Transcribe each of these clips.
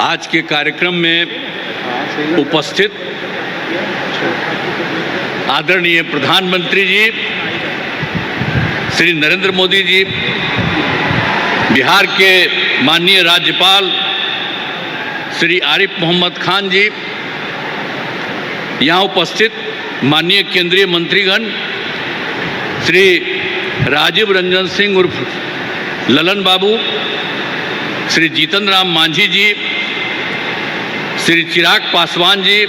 आज के कार्यक्रम में उपस्थित आदरणीय प्रधानमंत्री जी श्री नरेंद्र मोदी जी, बिहार के माननीय राज्यपाल श्री आरिफ मोहम्मद खान जी, यहाँ उपस्थित माननीय केंद्रीय मंत्रीगण श्री राजीव रंजन सिंह उर्फ ललन बाबू, श्री जीतन राम मांझी जी, श्री चिराग पासवान जी,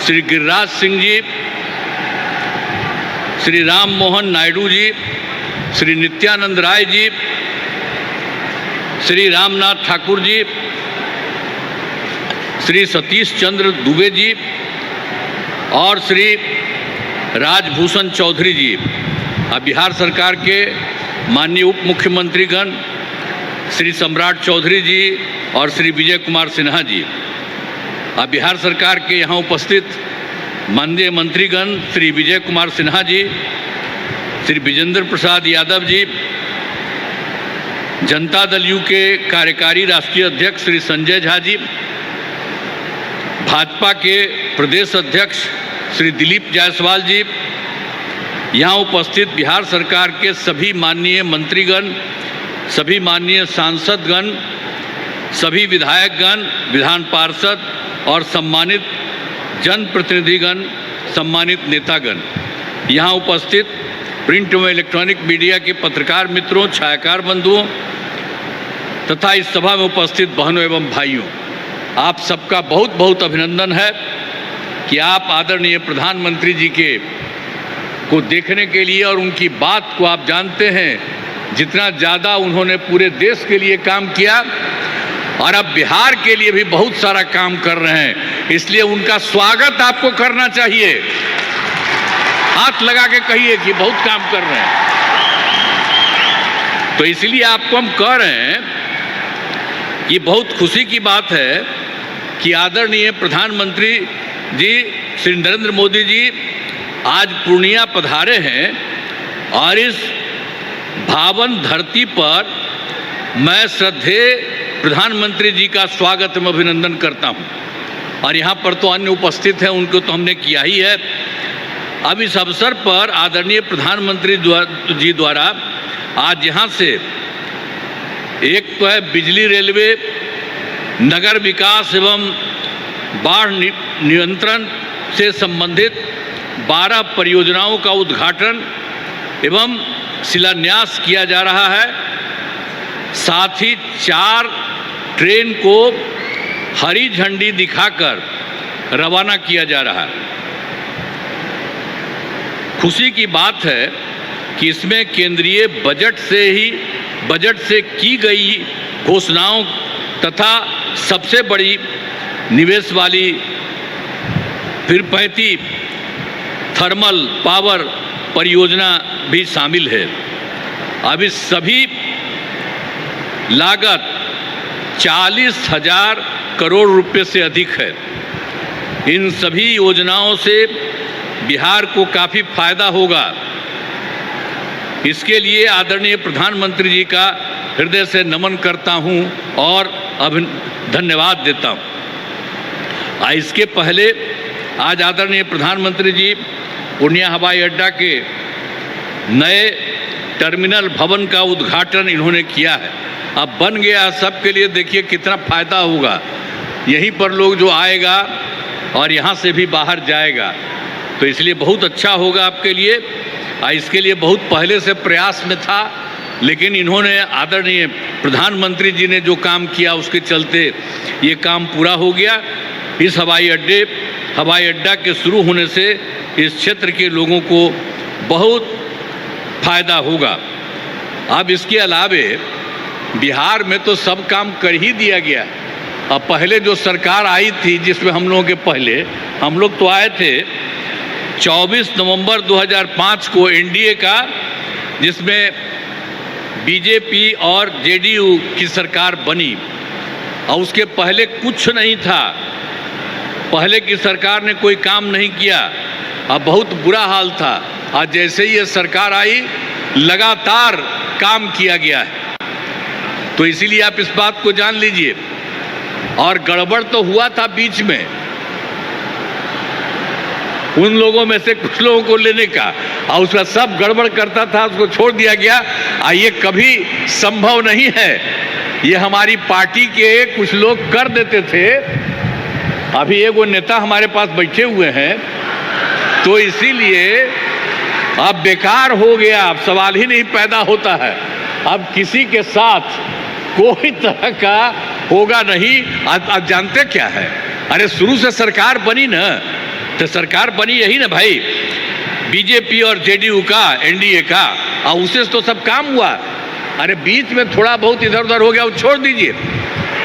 श्री गिरिराज सिंह जी, श्री राम मोहन नायडू जी, श्री नित्यानंद राय जी, श्री रामनाथ ठाकुर जी, श्री सतीश चंद्र दुबे जी और श्री राजभूषण चौधरी जी, बिहार सरकार के माननीय उप मुख्यमंत्रीगण श्री सम्राट चौधरी जी और श्री विजय कुमार सिन्हा जी, बिहार सरकार के यहाँ उपस्थित माननीय मंत्रीगण श्री विजय कुमार सिन्हा जी, श्री विजेंद्र प्रसाद यादव जी, जनता दल यू के कार्यकारी राष्ट्रीय अध्यक्ष श्री संजय झा जी, भाजपा के प्रदेश अध्यक्ष श्री दिलीप जायसवाल जी, यहाँ उपस्थित बिहार सरकार के सभी माननीय मंत्रीगण, सभी माननीय सांसदगण, सभी विधायकगण, विधान पार्षद और सम्मानित जनप्रतिनिधिगण, सम्मानित नेतागण, यहाँ उपस्थित प्रिंट एवं इलेक्ट्रॉनिक मीडिया के पत्रकार मित्रों, छायाकार बंधुओं तथा इस सभा में उपस्थित बहनों एवं भाइयों, आप सबका बहुत बहुत अभिनंदन है कि आप आदरणीय प्रधानमंत्री जी को देखने के लिए और उनकी बात को आप जानते हैं जितना ज़्यादा उन्होंने पूरे देश के लिए काम किया और अब बिहार के लिए भी बहुत सारा काम कर रहे हैं, इसलिए उनका स्वागत आपको करना चाहिए। हाथ लगा के कहिए कि बहुत काम कर रहे हैं। तो इसलिए आपको हम कह रहे हैं, ये बहुत खुशी की बात है कि आदरणीय प्रधानमंत्री जी श्री नरेंद्र मोदी जी आज पूर्णिया पधारे हैं और इस पावन धरती पर मैं श्रद्धेय प्रधानमंत्री जी का स्वागत एवं अभिनंदन करता हूं। और यहाँ पर तो अन्य उपस्थित हैं, उनको तो हमने किया ही है। अब इस अवसर पर आदरणीय प्रधानमंत्री जी द्वारा आज यहाँ से एक तो है बिजली, रेलवे, नगर विकास एवं बाढ़ नियंत्रण से संबंधित 12 परियोजनाओं का उद्घाटन एवं शिलान्यास किया जा रहा है। साथ ही 4 ट्रेन को हरी झंडी दिखाकर रवाना किया जा रहा है। खुशी की बात है कि इसमें केंद्रीय बजट से की गई घोषणाओं तथा सबसे बड़ी निवेश वाली पीरपैंती थर्मल पावर परियोजना भी शामिल है। अब इस सभी लागत 40,000 करोड़ रुपए से अधिक है। इन सभी योजनाओं से बिहार को काफ़ी फायदा होगा। इसके लिए आदरणीय प्रधानमंत्री जी का हृदय से नमन करता हूं और धन्यवाद देता हूं। इसके पहले आज आदरणीय प्रधानमंत्री जी पूर्णिया हवाई अड्डा के नए टर्मिनल भवन का उद्घाटन इन्होंने किया है। अब बन गया सबके लिए, देखिए कितना फ़ायदा होगा। यहीं पर लोग जो आएगा और यहाँ से भी बाहर जाएगा, तो इसलिए बहुत अच्छा होगा आपके लिए। इसके लिए बहुत पहले से प्रयास में था, लेकिन इन्होंने आदरणीय प्रधानमंत्री जी ने जो काम किया उसके चलते ये काम पूरा हो गया। इस हवाई अड्डा के शुरू होने से इस क्षेत्र के लोगों को बहुत फायदा होगा। अब इसके अलावे बिहार में तो सब काम कर ही दिया गया। अब पहले जो सरकार आई थी, जिसमें हम लोग तो आए थे 24 नवंबर 2005 को एनडीए का, जिसमें बीजेपी और जेडीयू की सरकार बनी। और उसके पहले कुछ नहीं था, पहले की सरकार ने कोई काम नहीं किया। अब बहुत बुरा हाल था। आज जैसे ही ये सरकार आई, लगातार काम किया गया है। तो इसीलिए आप इस बात को जान लीजिए और गड़बड़ तो हुआ था बीच में, उन लोगों में से कुछ लोगों को लेने का, और उसका सब गड़बड़ करता था, उसको छोड़ दिया गया। ये कभी संभव नहीं है, ये हमारी पार्टी के कुछ लोग कर देते थे। अभी एक वो नेता हमारे पास बैठे हुए हैं, तो इसीलिए अब बेकार हो गया, अब सवाल ही नहीं पैदा होता है। अब किसी के साथ कोई तरह का होगा नहीं। आप जानते क्या है, अरे शुरू से सरकार बनी ना, तो सरकार बनी यही ना भाई, बीजेपी और जेडीयू का, एनडीए का, और उससे तो सब काम हुआ। अरे बीच में थोड़ा बहुत इधर उधर हो गया, वो छोड़ दीजिए,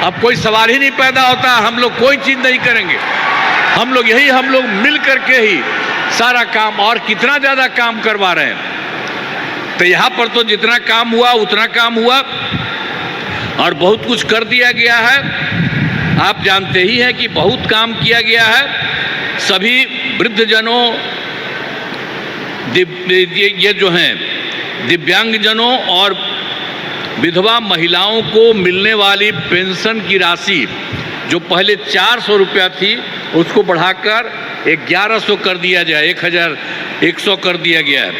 अब कोई सवाल ही नहीं पैदा होता। हम लोग कोई चीज़ नहीं करेंगे, हम लोग मिल करके ही सारा काम, और कितना ज़्यादा काम करवा रहे हैं। तो यहाँ पर तो जितना काम हुआ उतना काम हुआ, और बहुत कुछ कर दिया गया है। आप जानते ही हैं कि बहुत काम किया गया है। सभी वृद्धजनों, ये जो हैं दिव्यांगजनों और विधवा महिलाओं को मिलने वाली पेंशन की राशि जो पहले 400 रुपया थी, उसको बढ़ाकर 1100 कर दिया जाए, 1100 कर दिया गया है।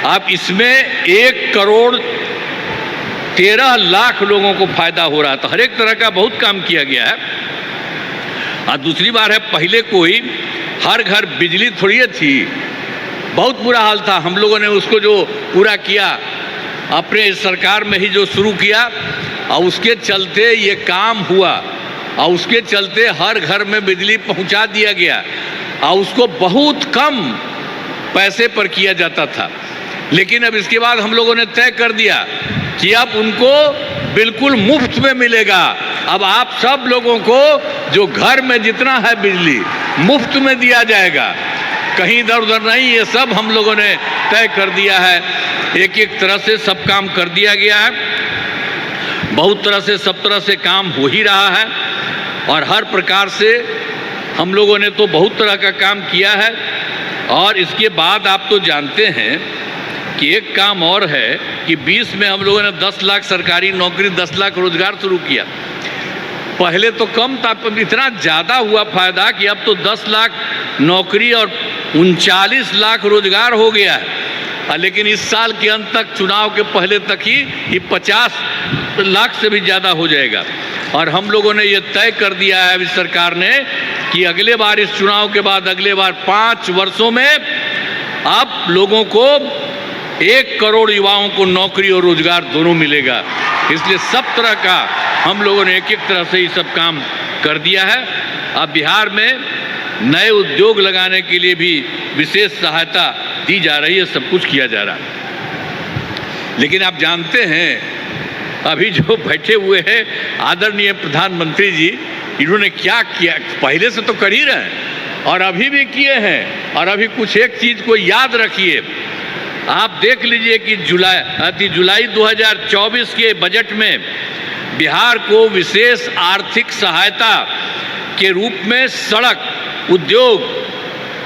अब इसमें 1 करोड़ 13 लाख लोगों को फायदा हो रहा था। हर एक तरह का बहुत काम किया गया है। और दूसरी बार है, पहले कोई हर घर बिजली थोड़ी थी, बहुत बुरा हाल था। हम लोगों ने उसको जो पूरा किया, अपने सरकार में ही जो शुरू किया, और उसके चलते ये काम हुआ, और उसके चलते हर घर में बिजली पहुंचा दिया गया, और उसको बहुत कम पैसे पर किया जाता था। लेकिन अब इसके बाद हम लोगों ने तय कर दिया कि अब उनको बिल्कुल मुफ्त में मिलेगा। अब आप सब लोगों को जो घर में जितना है बिजली मुफ्त में दिया जाएगा, कहीं इधर उधर नहीं। ये सब हम लोगों ने तय कर दिया है। एक एक तरह से सब काम कर दिया गया है। बहुत तरह से सब तरह से काम हो ही रहा है, और हर प्रकार से हम लोगों ने तो बहुत तरह का काम किया है। और इसके बाद आप तो जानते हैं कि एक काम और है कि 20 में हम लोगों ने 10 लाख सरकारी नौकरी, 10 लाख रोजगार शुरू किया। पहले तो कम था, इतना ज़्यादा हुआ फायदा कि अब तो 10 लाख नौकरी और 39 लाख रोजगार हो गया है। लेकिन इस साल के अंत तक, चुनाव के पहले तक ही ये 50 लाख से भी ज़्यादा हो जाएगा। और हम लोगों ने ये तय कर दिया है अभी सरकार ने कि अगले बार, इस चुनाव के बाद अगले बार 5 वर्षों में आप लोगों को 1 करोड़ युवाओं को नौकरी और रोजगार दोनों मिलेगा। इसलिए सब तरह का हम लोगों ने एक एक तरह से ये सब काम कर दिया है। अब बिहार में नए उद्योग लगाने के लिए भी विशेष सहायता दी जा रही है, सब कुछ किया जा रहा है। लेकिन आप जानते हैं अभी जो बैठे हुए हैं आदरणीय प्रधानमंत्री जी, इन्होंने क्या किया, पहले से तो कर ही रहे हैं और अभी भी किए हैं। और अभी कुछ एक चीज़ को याद रखिए, आप देख लीजिए कि जुलाई 2024 के बजट में बिहार को विशेष आर्थिक सहायता के रूप में सड़क, उद्योग,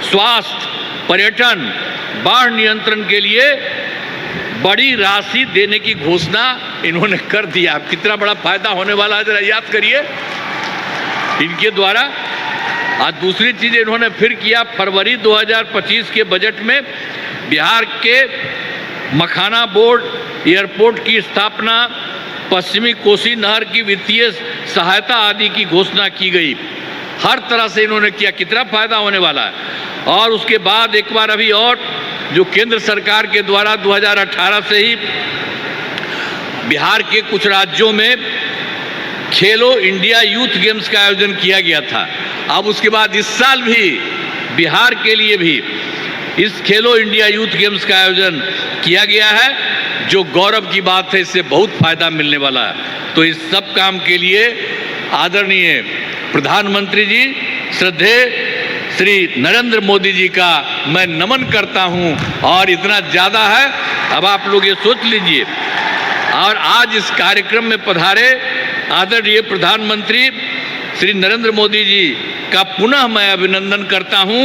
स्वास्थ्य, पर्यटन, बाढ़ नियंत्रण के लिए बड़ी राशि देने की घोषणा इन्होंने कर दिया। अब कितना बड़ा फायदा होने वाला है, जरा याद करिए इनके द्वारा। आज दूसरी चीज़ इन्होंने फिर किया, फरवरी 2025 के बजट में बिहार के मखाना बोर्ड एयरपोर्ट की स्थापना, पश्चिमी कोसी नहर की वित्तीय सहायता आदि की घोषणा की गई। हर तरह से इन्होंने किया, कितना फायदा होने वाला है। और उसके बाद एक बार अभी और जो केंद्र सरकार के द्वारा 2018 से ही बिहार के कुछ राज्यों में खेलो इंडिया यूथ गेम्स का आयोजन किया गया था। अब उसके बाद इस साल भी बिहार के लिए भी इस खेलो इंडिया यूथ गेम्स का आयोजन किया गया है, जो गौरव की बात है। इससे बहुत फायदा मिलने वाला है। तो इस सब काम के लिए आदरणीय प्रधानमंत्री जी, श्रद्धेय श्री नरेंद्र मोदी जी का मैं नमन करता हूं। और इतना ज़्यादा है, अब आप लोग ये सोच लीजिए। और आज इस कार्यक्रम में पधारे आदरणीय प्रधानमंत्री श्री नरेंद्र मोदी जी का पुनः मैं अभिनंदन करता हूं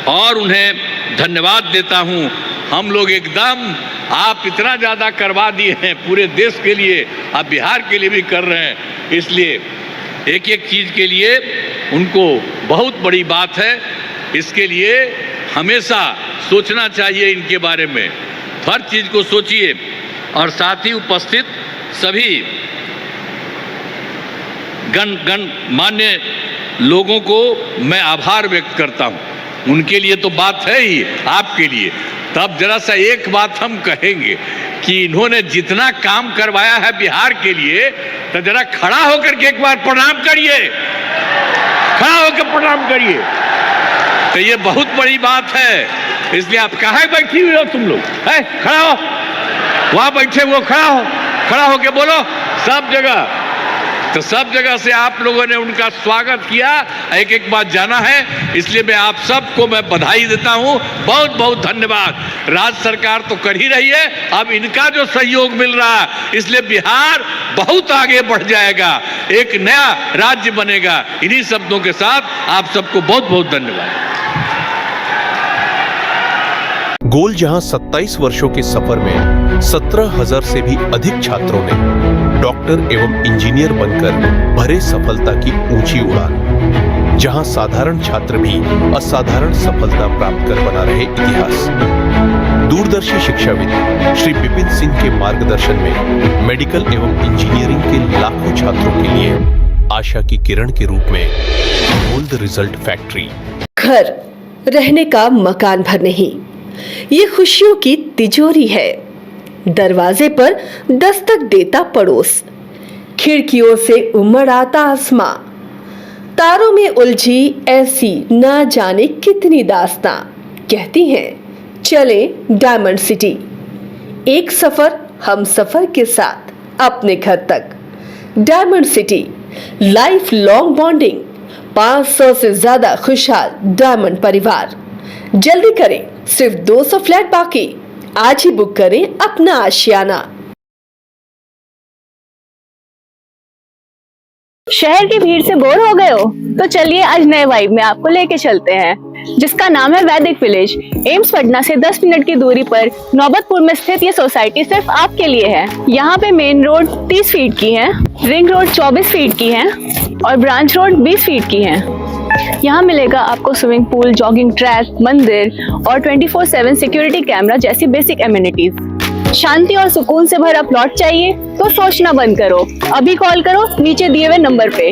और उन्हें धन्यवाद देता हूं। हम लोग एकदम, आप इतना ज़्यादा करवा दिए हैं पूरे देश के लिए, आप बिहार के लिए भी कर रहे हैं। इसलिए एक एक चीज़ के लिए उनको बहुत बड़ी बात है। इसके लिए हमेशा सोचना चाहिए इनके बारे में, हर चीज़ को सोचिए। और साथ ही उपस्थित सभी गणमान्य लोगों को मैं आभार व्यक्त करता हूँ। उनके लिए तो बात है ही, आपके लिए तब जरा सा एक बात हम कहेंगे कि इन्होंने जितना काम करवाया है बिहार के लिए, तो जरा खड़ा होकर के एक बार प्रणाम करिए, खड़ा होकर प्रणाम करिए। तो ये बहुत बड़ी बात है। इसलिए आप कहाँ बैठी हुई हो तुम लोग, है खड़ा हो, वहां बैठे वो खड़ा हो के बोलो सब जगह। तो सब जगह से आप लोगों ने उनका स्वागत किया, एक एक बात जाना है। इसलिए मैं आप सबको मैं बधाई देता हूं, बहुत बहुत धन्यवाद। राज्य सरकार तो कर ही रही है, अब इनका जो सहयोग मिल रहा है, इसलिए बिहार बहुत आगे बढ़ जाएगा, एक नया राज्य बनेगा। इन्हीं शब्दों के साथ आप सबको बहुत बहुत धन्यवाद। गोल जहां 27 वर्षों के सफर में 17,000 से भी अधिक छात्रों ने डॉक्टर एवं इंजीनियर बनकर भरे सफलता की ऊंची उड़ान, जहां साधारण छात्र भी असाधारण सफलता प्राप्त कर बना रहे इतिहास। दूरदर्शी शिक्षाविद श्री विपिन सिंह के मार्गदर्शन में मेडिकल एवं इंजीनियरिंग के लाखों छात्रों के लिए आशा की किरण के रूप में गोल्ड रिजल्ट फैक्ट्री। घर रहने का मकान भर नहीं, ये खुशियों की तिजोरी है। दरवाजे पर दस्तक देता पड़ोस, खिड़कियों से उमड़ आता आसमां, तारों में उलझी ऐसी ना जाने कितनी दास्तां। कहती हैं चले डायमंड सिटी, एक सफर हम सफर के साथ अपने घर तक। Diamond city life long bonding, 500 से ज्यादा खुशहाल डायमंड परिवार। जल्दी करें, सिर्फ 200 फ्लैट बाकी, आज ही बुक करें अपना आशियाना। शहर की भीड़ से बोर हो गए हो? तो चलिए आज नए वाइब में आपको लेके चलते हैं, जिसका नाम है वैदिक विलेज। एम्स पटना से 10 मिनट की दूरी पर नौबतपुर में स्थित ये सोसाइटी सिर्फ आपके लिए है। यहाँ पे मेन रोड 30 फीट की है, रिंग रोड 24 फीट की है और ब्रांच रोड 20 फीट की है। यहाँ मिलेगा आपको स्विमिंग पूल, जॉगिंग ट्रैक, मंदिर और 24/7 सिक्योरिटी कैमरा जैसी बेसिक एमिनिटीज। शांति और सुकून से भरा प्लॉट चाहिए तो सोचना बंद करो, अभी कॉल करो नीचे दिए हुए नंबर पे।